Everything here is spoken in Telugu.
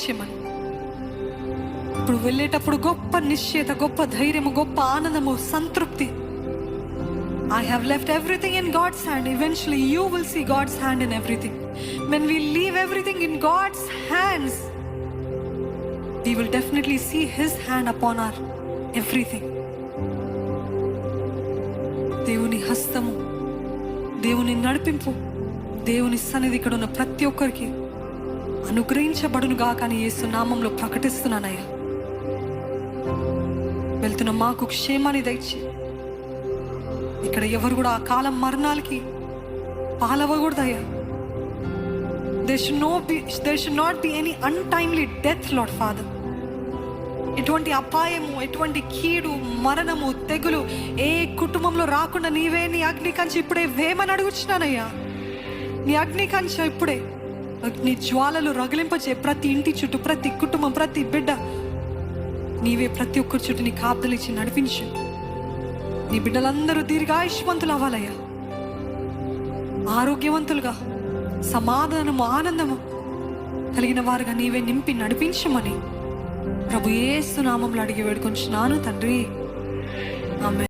దయచేయమని. ఇప్పుడు వెళ్ళేటప్పుడు గొప్ప నిశ్చయత, గొప్ప ధైర్యము, గొప్ప ఆనందము, సంతృప్తి. I have left everything in God's hand. Eventually you will see God's hand in everything. When we leave everything in God's hands, we will definitely see His hand upon our everything. దేవుని హస్తము, దేవుని నడిపింపు, దేవుని సన్నిధి ఇక్కడ ఉన్న ప్రతి ఒక్కరికి అనుగ్రహించబడునుగా కానీ యేసు నామంలో ప్రకటిస్తున్నానయ్యా. వెళ్తున్న మాకు క్షేమాన్ని దయచి, ఇక్కడ ఎవరు కూడా ఆ కాలం మరణాలకి పాలవ్వకూడదయ్యా. There should not be any untimely death, Lord Father. ఎటువంటి అపాయము, ఎటువంటి కీడు, మరణము, తెగులు ఏ కుటుంబంలో రాకుండా నీవే నీ అగ్ని కంచె ఇప్పుడే వేమని అడుగుచున్నానయ్యా. నీ అగ్ని కంచె ఇప్పుడే, నీ జ్వాలలు రగిలింపచే ప్రతి ఇంటి చుట్టూ, ప్రతి కుటుంబం, ప్రతి బిడ్డ నీవే ప్రతి ఒక్కరి చుట్టూ నీ కాపుదలు ఇచ్చి నడిపించు. నీ బిడ్డలందరూ దీర్ఘాయుష్మంతులు అవ్వాలయ్యా, ఆరోగ్యవంతులుగా, సమాధానము, ఆనందము కలిగిన వారుగా నీవే నింపి నడిపించమని ప్రభు యేసు నామములో అడిగి వేడుకొంచున్నాను తండ్రి. ఆమేన్.